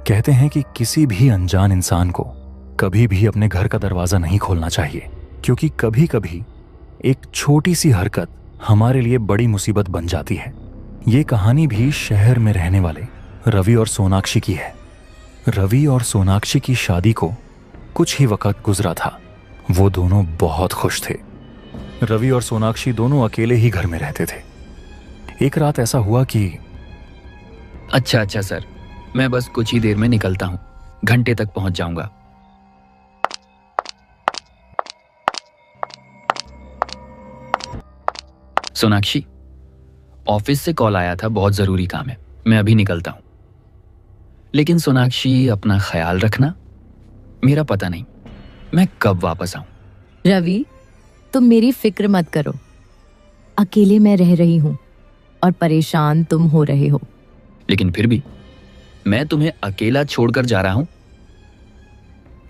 कहते हैं कि किसी भी अनजान इंसान को कभी भी अपने घर का दरवाजा नहीं खोलना चाहिए, क्योंकि कभी कभी एक छोटी सी हरकत हमारे लिए बड़ी मुसीबत बन जाती है। ये कहानी भी शहर में रहने वाले रवि और सोनाक्षी की है। रवि और सोनाक्षी की शादी को कुछ ही वक्त गुजरा था। वो दोनों बहुत खुश थे। रवि और सोनाक्षी दोनों अकेले ही घर में रहते थे। एक रात ऐसा हुआ कि अच्छा सर, मैं बस कुछ ही देर में निकलता हूँ, घंटे तक पहुंच जाऊंगा। सोनाक्षी, ऑफिस से कॉल आया था, बहुत जरूरी काम है, मैं अभी निकलता हूं। लेकिन सोनाक्षी, अपना ख्याल रखना, मेरा पता नहीं मैं कब वापस आऊं। रवि, तुम मेरी फिक्र मत करो। अकेले मैं रह रही हूं और परेशान तुम हो रहे हो। लेकिन फिर भी मैं तुम्हें अकेला छोड़कर जा रहा हूं।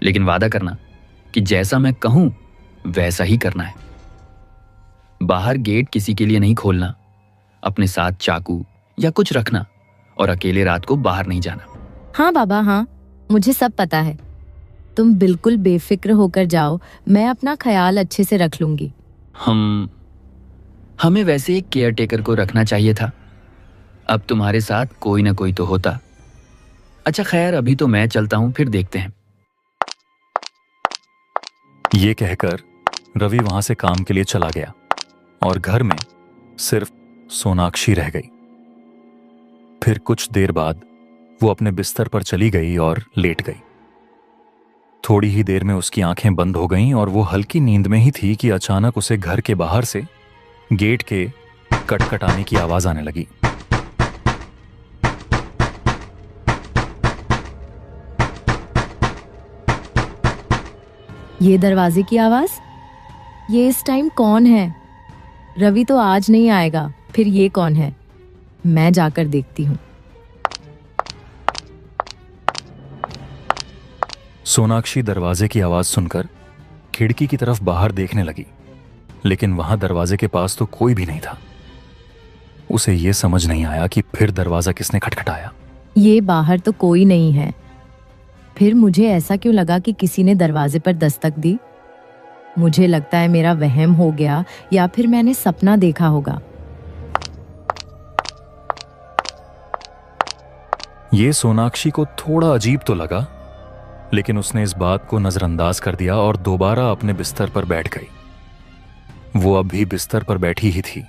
लेकिन वादा करना कि जैसा मैं कहूं वैसा ही करना है। बाहर गेट किसी के लिए नहीं खोलना, अपने साथ चाकू या कुछ रखना, और अकेले रात को बाहर नहीं जाना। हाँ बाबा, हाँ, मुझे सब पता है। तुम बिल्कुल बेफिक्र होकर जाओ, मैं अपना ख्याल अच्छे से रख लूंगी। हमें वैसे एक केयर टेकर को रखना चाहिए था। अब तुम्हारे साथ कोई ना कोई तो होता। अच्छा खैर, अभी तो मैं चलता हूं, फिर देखते हैं। ये कहकर रवि वहां से काम के लिए चला गया और घर में सिर्फ सोनाक्षी रह गई। फिर कुछ देर बाद वो अपने बिस्तर पर चली गई और लेट गई। थोड़ी ही देर में उसकी आंखें बंद हो गईं और वो हल्की नींद में ही थी कि अचानक उसे घर के बाहर से गेट के खटखटाने की आवाज आने लगी। ये दरवाजे की आवाज, ये इस टाइम कौन है? रवि तो आज नहीं आएगा, फिर ये कौन है? मैं जाकर देखती हूँ। सोनाक्षी दरवाजे की आवाज सुनकर खिड़की की तरफ बाहर देखने लगी, लेकिन वहां दरवाजे के पास तो कोई भी नहीं था। उसे यह समझ नहीं आया कि फिर दरवाजा किसने खटखटाया। ये बाहर तो कोई नहीं है, फिर मुझे ऐसा क्यों लगा कि किसी ने दरवाजे पर दस्तक दी? मुझे लगता है मेरा वहम हो गया या फिर मैंने सपना देखा होगा। ये सोनाक्षी को थोड़ा अजीब तो लगा, लेकिन उसने इस बात को नजरअंदाज कर दिया और दोबारा अपने बिस्तर पर बैठ गई। वो अब भी बिस्तर पर बैठी ही थी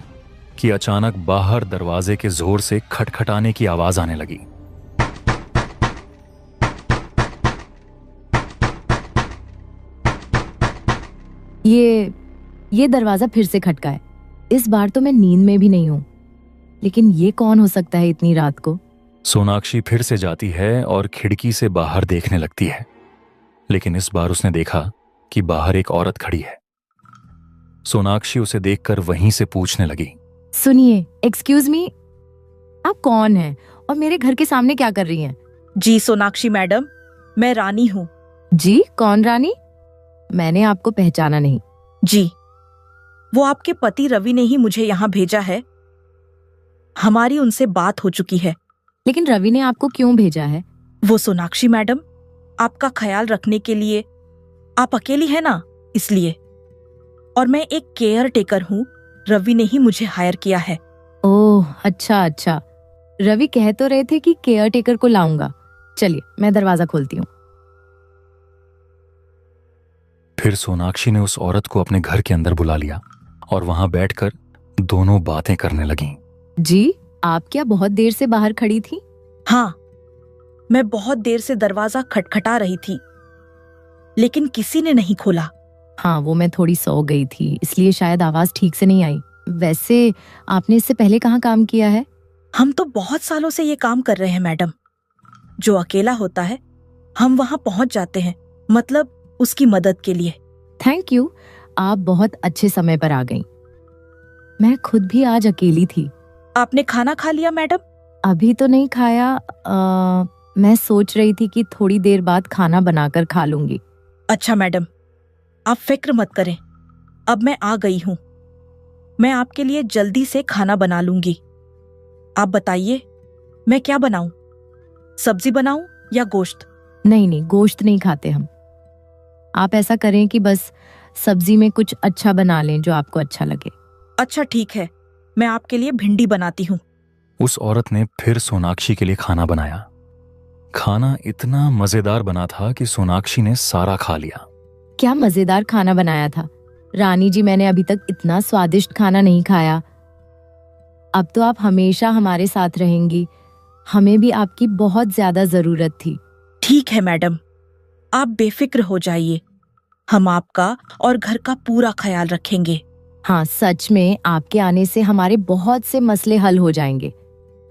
कि अचानक बाहर दरवाजे के जोर से खटखटाने की आवाज आने लगी। ये दरवाजा फिर से खटका है। इस बार तो मैं नींद में भी नहीं हूं, लेकिन ये कौन हो सकता है इतनी रात को? सोनाक्षी फिर से जाती है और खिड़की से बाहर देखने लगती है, लेकिन इस बार उसने देखा कि बाहर एक औरत खड़ी है। सोनाक्षी उसे देखकर वहीं से पूछने लगी, सुनिए, एक्सक्यूज मी, आप कौन हैं और मेरे घर के सामने क्या कर रही हैं? जी सोनाक्षी मैडम, मैं रानी हूँ। जी, कौन रानी? मैंने आपको पहचाना नहीं। जी, वो आपके पति रवि ने ही मुझे यहाँ भेजा है। हमारी उनसे बात हो चुकी है। लेकिन रवि ने आपको क्यों भेजा है? वो सोनाक्षी मैडम, आपका ख्याल रखने के लिए। आप अकेली है ना, इसलिए। और मैं एक केयर टेकर हूँ, रवि ने ही मुझे हायर किया है। ओह, अच्छा। रवि कह तो रहे थे कि केयर टेकर को लाऊंगा। चलिए, मैं दरवाजा खोलती हूँ। फिर सोनाक्षी ने उस औरत को अपने घर के अंदर बुला लिया और वहां बैठकर दोनों बातें करने लगीं। जी, आप क्या बहुत देर से बाहर खड़ी थी? हाँ, मैं बहुत देर से दरवाजा खटखटा रही थी, लेकिन किसी ने नहीं खोला। हाँ, वो मैं थोड़ी सो गई थी, इसलिए शायद आवाज ठीक से नहीं आई। वैसे आपने इससे पहले कहाँ काम किया है? हम तो बहुत सालों से ये काम कर रहे हैं मैडम। जो अकेला होता है, हम वहां पहुंच जाते हैं, मतलब उसकी मदद के लिए। थैंक यू, आप बहुत अच्छे समय पर आ गईं। मैं खुद भी आज अकेली थी। आपने खाना खा लिया मैडम? अभी तो नहीं खाया। मैं सोच रही थी कि थोड़ी देर बाद खाना बनाकर खा लूंगी। अच्छा मैडम, आप फिक्र मत करें, अब मैं आ गई हूँ। मैं आपके लिए जल्दी से खाना बना लूंगी। आप बताइए, मैं क्या बनाऊं? सब्जी बनाऊं या गोश्त? नहीं नहीं, गोश्त नहीं खाते हम। आप ऐसा करें कि बस सब्जी में कुछ अच्छा बना लें जो आपको अच्छा लगे। अच्छा ठीक है, मैं आपके लिए भिंडी बनाती हूँ। उस औरत ने फिर सोनाक्षी के लिए खाना बनाया। खाना इतना मजेदार बना था कि सोनाक्षी ने सारा खा लिया। क्या मजेदार खाना बनाया था रानी जी, मैंने अभी तक इतना स्वादिष्ट खाना नहीं खाया। अब तो आप हमेशा हमारे साथ रहेंगी, हमें भी आपकी बहुत ज्यादा जरूरत थी। ठीक है मैडम, आप बेफिक्र हो जाइए, हम आपका और घर का पूरा ख्याल रखेंगे। हाँ सच में, आपके आने से हमारे बहुत से मसले हल हो जाएंगे।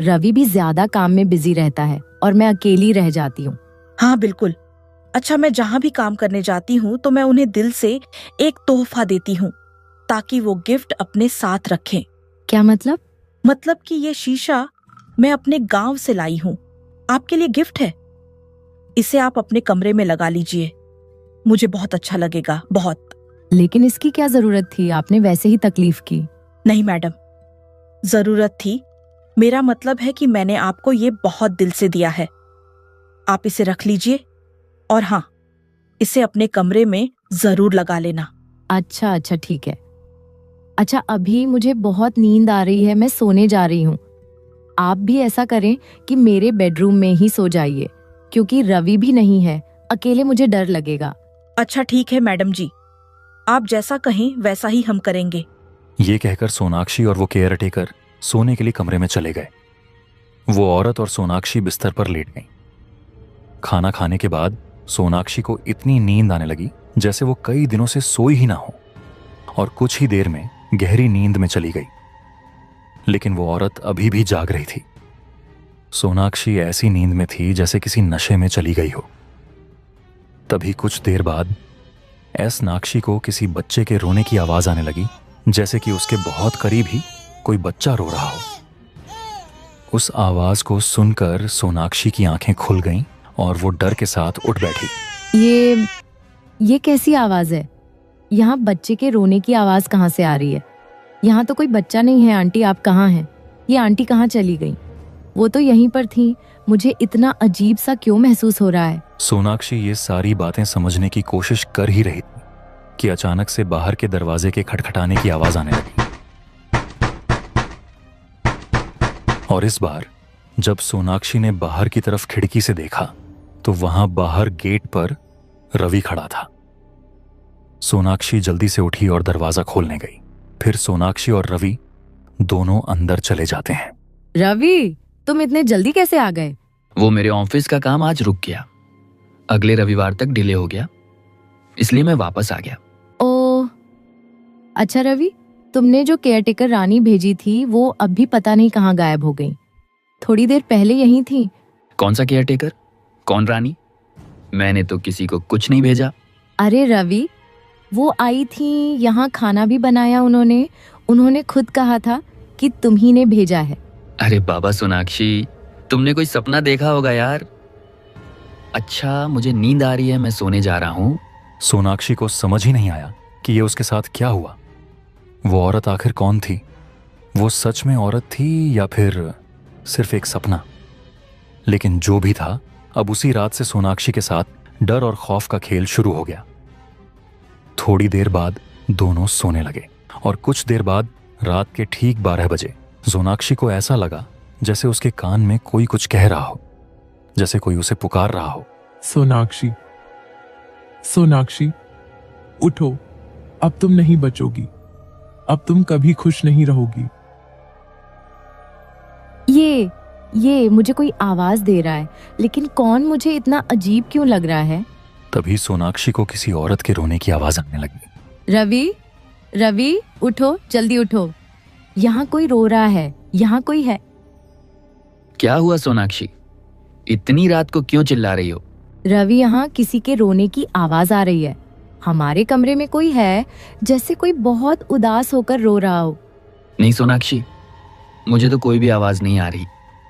रवि भी ज्यादा काम में बिजी रहता है और मैं अकेली रह जाती हूँ। हाँ बिल्कुल। अच्छा, मैं जहाँ भी काम करने जाती हूँ तो मैं उन्हें दिल से एक तोहफा देती हूँ ताकि वो गिफ्ट अपने साथ रखें। क्या मतलब? मतलब कि ये शीशा मैं अपने गांव से लाई हूँ, आपके लिए गिफ्ट है। इसे आप अपने कमरे में लगा लीजिए, मुझे बहुत अच्छा लगेगा, बहुत। लेकिन इसकी क्या जरूरत थी, आपने वैसे ही तकलीफ की। नहीं मैडम, जरूरत थी। मेरा मतलब है कि मैंने आपको ये बहुत दिल से दिया है। आप इसे रख लीजिए और हाँ, इसे अपने कमरे में जरूर लगा लेना। अच्छा अच्छा ठीक है। अच्छा, अभी मुझे बहुत नींद आ रही है, मैं सोने जा रही हूँ। आप भी ऐसा करें कि मेरे बेडरूम में ही सो जाइए, क्योंकि रवि भी नहीं है, अकेले मुझे डर लगेगा। अच्छा ठीक है मैडम जी, आप जैसा कहें वैसा ही हम करेंगे। ये कहकर सोनाक्षी और वो केयर टेकर सोने के लिए कमरे में चले गए। वो औरत और सोनाक्षी बिस्तर पर लेट गईं। खाना खाने के बाद सोनाक्षी को इतनी नींद आने लगी जैसे वो कई दिनों से सोई ही ना हो, और कुछ ही देर में गहरी नींद में चली गई। लेकिन वो औरत अभी भी जाग रही थी। सोनाक्षी ऐसी नींद में थी जैसे किसी नशे में चली गई हो। तभी कुछ देर बाद नाक्षी को किसी बच्चे के रोने की आवाज आने लगी, जैसे कि उसके बहुत करीब ही कोई बच्चा रो रहा हो। उस आवाज को सुनकर सोनाक्षी की आंखें खुल गईं और वो डर के साथ उठ बैठी। ये कैसी आवाज है? यहाँ बच्चे के रोने की आवाज कहाँ से आ रही है? यहाँ तो कोई बच्चा नहीं है। आंटी आप कहाँ हैं? ये आंटी कहाँ चली गई? वो तो यहीं पर थी। मुझे इतना अजीब सा क्यों महसूस हो रहा है? सोनाक्षी ये सारी बातें समझने की कोशिश कर ही रही थी कि अचानक से बाहर के दरवाजे के खटखटाने की आवाज आने लगी। और इस बार जब सोनाक्षी ने बाहर की तरफ खिड़की से देखा तो वहां बाहर गेट पर रवि खड़ा था। सोनाक्षी जल्दी से उठी और दरवाजा खोलने गई। फिर सोनाक्षी और रवि दोनों अंदर चले जाते हैं। रवि, तुम इतने जल्दी कैसे आ गए? वो मेरे ऑफिस का काम आज रुक गया, अगले रविवार तक डिले हो गया, इसलिए मैं वापस आ गया। ओह अच्छा रवि, तुमने जो केयरटेकर रानी भेजी थी वो अब भी पता नहीं कहाँ गायब हो गई। थोड़ी देर पहले यहीं थी। कौन सा केयरटेकर? कौन रानी? मैंने तो किसी को कुछ नहीं भेजा। अरे रवि, वो आई थी, यहाँ खाना भी बनाया उन्होंने खुद कहा था कि तुम ही ने भेजा है। अरे बाबा सोनाक्षी, तुमने कोई सपना देखा होगा यार। अच्छा, मुझे नींद आ रही है, मैं सोने जा रहा हूँ। सोनाक्षी को समझ ही नहीं आया कि ये उसके साथ क्या हुआ। वो औरत आखिर कौन थी? वो सच में औरत थी या फिर सिर्फ एक सपना? लेकिन जो भी था, अब उसी रात से सोनाक्षी के साथ डर और खौफ का खेल शुरू हो गया। थोड़ी देर बाद दोनों सोने लगे और कुछ देर बाद रात के ठीक 12 बजे सोनाक्षी को ऐसा लगा जैसे उसके कान में कोई कुछ कह रहा हो, जैसे कोई उसे पुकार रहा हो। सोनाक्षी, सोनाक्षी, उठो, अब तुम नहीं बचोगी, अब तुम कभी खुश नहीं रहोगी। ये मुझे कोई आवाज दे रहा है, लेकिन कौन? मुझे इतना अजीब क्यों लग रहा है? तभी सोनाक्षी को किसी औरत के रोने की आवाज आने लगी। रवि, उठो, जल्दी उठो, यहाँ कोई रो रहा है, यहाँ कोई है। क्या हुआ सोनाक्षी, इतनी रात को क्यों चिल्ला रही हो? रवि, यहाँ किसी के रोने की आवाज आ रही है। हमारे कमरे में कोई है, जैसे कोई बहुत उदास होकर रो रहा हो। नहीं सोनाक्षी, मुझे तो कोई भी आवाज नहीं आ रही।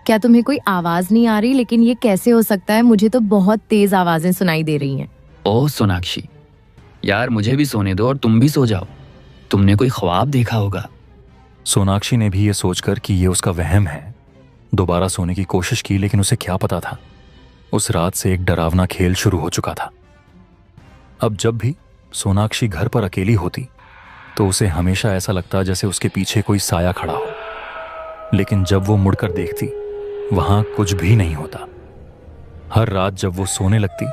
क्या तुम्हें कोई आवाज नहीं आ रही? लेकिन ये कैसे हो सकता है? मुझे तो बहुत तेज आवाजें सुनाई दे रही हैं। ओह सोनाक्षी, यार मुझे भी सोने दो और तुम भी सो जाओ। तुमने कोई ख्वाब देखा होगा। सोनाक्षी ने भी ये सोचकर कि ये उसका वहम है दोबारा सोने की कोशिश की, लेकिन उसे क्या पता था उस रात से एक डरावना खेल शुरू हो चुका था। अब जब भी सोनाक्षी घर पर अकेली होती तो उसे हमेशा ऐसा लगता जैसे उसके पीछे कोई साया खड़ा हो, लेकिन जब वो मुड़कर देखती वहां कुछ भी नहीं होता। हर रात जब वो सोने लगती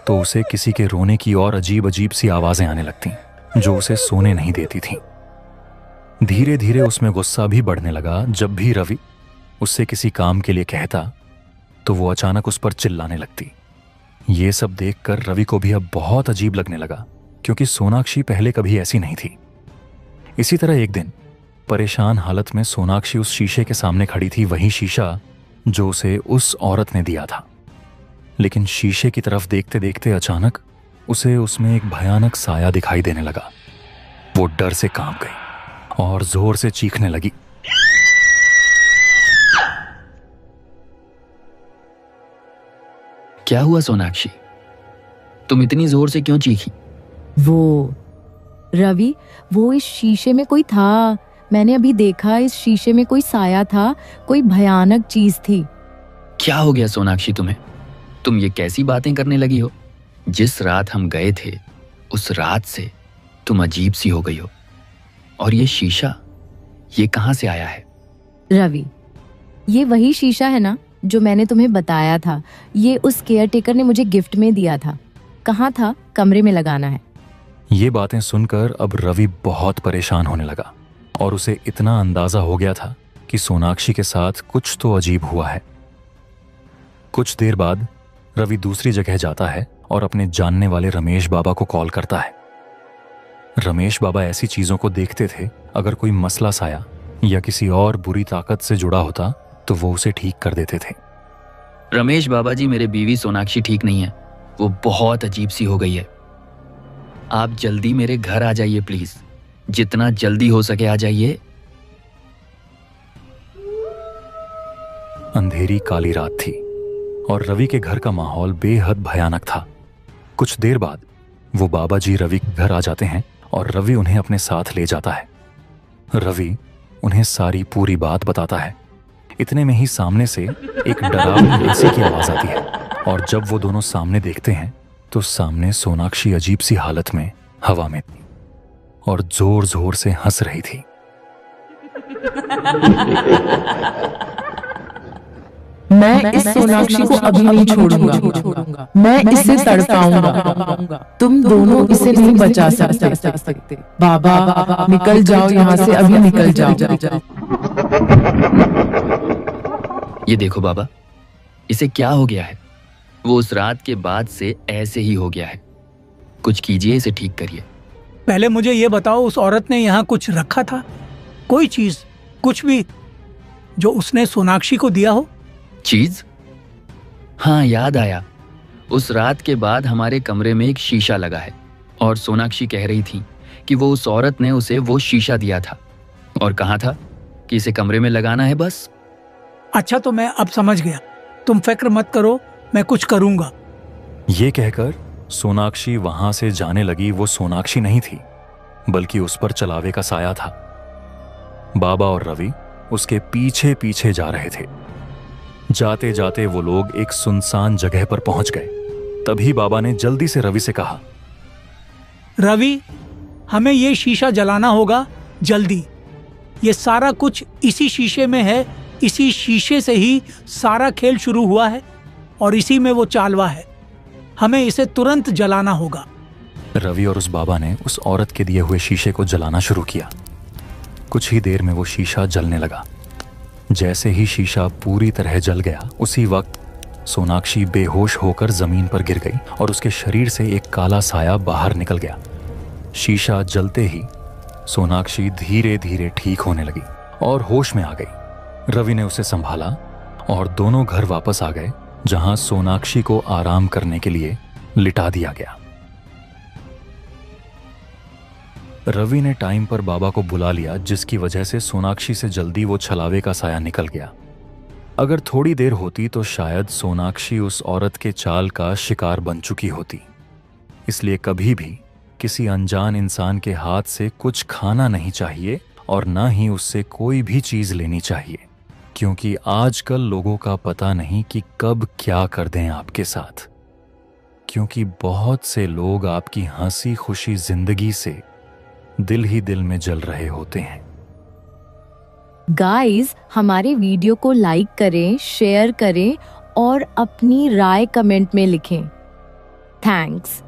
तो उसे किसी के रोने की और अजीब अजीब सी आवाजें आने लगती जो उसे सोने नहीं देती थीं। धीरे धीरे उसमें गुस्सा भी बढ़ने लगा। जब भी रवि उससे किसी काम के लिए कहता तो वो अचानक उस पर चिल्लाने लगती। ये सब देखकर रवि को भी अब बहुत अजीब लगने लगा, क्योंकि सोनाक्षी पहले कभी ऐसी नहीं थी। इसी तरह एक दिन परेशान हालत में सोनाक्षी उस शीशे के सामने खड़ी थी, वही शीशा जो उसे उस औरत ने दिया था। लेकिन शीशे की तरफ देखते देखते अचानक उसे उसमें एक भयानक साया दिखाई देने लगा। वो डर से कांप गई और जोर से चीखने लगी। क्या हुआ सोनाक्षी, तुम इतनी जोर से क्यों चीखी? वो रवि, वो इस शीशे में कोई था। मैंने अभी देखा, इस शीशे में कोई साया था, कोई भयानक चीज थी। क्या हो गया सोनाक्षी तुम्हें? तुम ये कैसी बातें करने लगी हो? जिस रात हम गए थे उस रात से तुम अजीब सी हो गई हो। और ये शीशा, ये कहां से आया है? रवि, ये वही शीशा है ना जो मैंने तुम्हें बताया था। ये उस केयरटेकर ने मुझे गिफ्ट में दिया था। कहाँ था? कमरे में लगाना है। ये बातें सुनकर अब रवि बहुत परेशान होने लगा और उसे इतना अंदाजा हो गया था कि सोनाक्षी के साथ कुछ तो अजीब हुआ है। कुछ देर बाद रवि दूसरी जगह जाता है और अपने जानने वाले रमेश बाबा को कॉल करता है। रमेश बाबा ऐसी चीजों को देखते थे, अगर कोई मसला साया या किसी और बुरी ताकत से जुड़ा होता तो वो उसे ठीक कर देते थे। रमेश बाबा जी, मेरे बीवी सोनाक्षी ठीक नहीं है, वो बहुत अजीब सी हो गई है। आप जल्दी मेरे घर आ जाइए प्लीज, जितना जल्दी हो सके आ जाइए। अंधेरी काली रात थी और रवि के घर का माहौल बेहद भयानक था। कुछ देर बाद वो बाबा जी रवि के घर आ जाते हैं और रवि उन्हें अपने साथ ले जाता है। रवि उन्हें सारी पूरी बात बताता है। इतने में ही सामने से एक डरावनी हंसी की आवाज आती है और जब वो दोनों सामने देखते हैं तो सामने सोनाक्षी अजीब सी हालत में हवा में थी और जोर जोर से हंस रही थी। मैं इस सोनाक्षी को अभी नहीं छोड़ूंगा। मैं इसे तड़पाऊंगा। तुम दोनों इसे नहीं बचा सकते। बाबा, निकल जाओ यहाँ से, अभी निकल जाओ। ये देखो बाबा, इसे क्या हो गया है? वो उस रात के बाद से ऐसे ही हो गया है। कुछ कीजिए, इसे ठीक करिए। पहले मुझे ये बताओ, उस औरत ने यहाँ कुछ रखा था? कोई चीज, कुछ भी जो उसने सोनाक्षी को दिया हो? चीज? हाँ, याद आया। उस रात के बाद हमारे कमरे में एक शीशा लगा है और सोनाक्षी कह रही थी कि वो उस औरत ने उसे वो शीशा दिया था और कहा था कि इसे कमरे में लगाना है बस। अच्छा, तो मैं अब समझ गया। तुम फिक्र मत करो, मैं कुछ करूंगा। ये कहकर सोनाक्षी वहां से जाने लगी। वो सोनाक्षी नहीं थी, बल्कि उस पर चलावे का साया था। बाबा और रवि उसके पीछे पीछे जा रहे थे। जाते जाते वो लोग एक सुनसान जगह पर पहुंच गए। तभी बाबा ने जल्दी से रवि से कहा, रवि, हमें ये शीशा जलाना होगा जल्दी। ये सारा कुछ इसी शीशे में है। इसी शीशे से ही सारा खेल शुरू हुआ है और इसी में वो चालवा है। हमें इसे तुरंत जलाना होगा। रवि और उस बाबा ने उस औरत के दिए हुए शीशे को जलाना शुरू किया। कुछ ही देर में वो शीशा जलने लगा। जैसे ही शीशा पूरी तरह जल गया, उसी वक्त सोनाक्षी बेहोश होकर जमीन पर गिर गई और उसके शरीर से एक काला साया बाहर निकल गया। शीशा जलते ही सोनाक्षी धीरे धीरे ठीक होने लगी और होश में आ गई। रवि ने उसे संभाला और दोनों घर वापस आ गए, जहां सोनाक्षी को आराम करने के लिए लिटा दिया गया। रवि ने टाइम पर बाबा को बुला लिया, जिसकी वजह से सोनाक्षी से जल्दी वो छलावे का साया निकल गया। अगर थोड़ी देर होती तो शायद सोनाक्षी उस औरत के चाल का शिकार बन चुकी होती। इसलिए कभी भी किसी अनजान इंसान के हाथ से कुछ खाना नहीं चाहिए और ना ही उससे कोई भी चीज लेनी चाहिए। क्योंकि आजकल लोगों का पता नहीं कि कब क्या कर दें आपके साथ, क्योंकि बहुत से लोग आपकी हंसी खुशी जिंदगी से दिल ही दिल में जल रहे होते हैं। गाइस, हमारे वीडियो को लाइक करें, शेयर करें और अपनी राय कमेंट में लिखें। थैंक्स।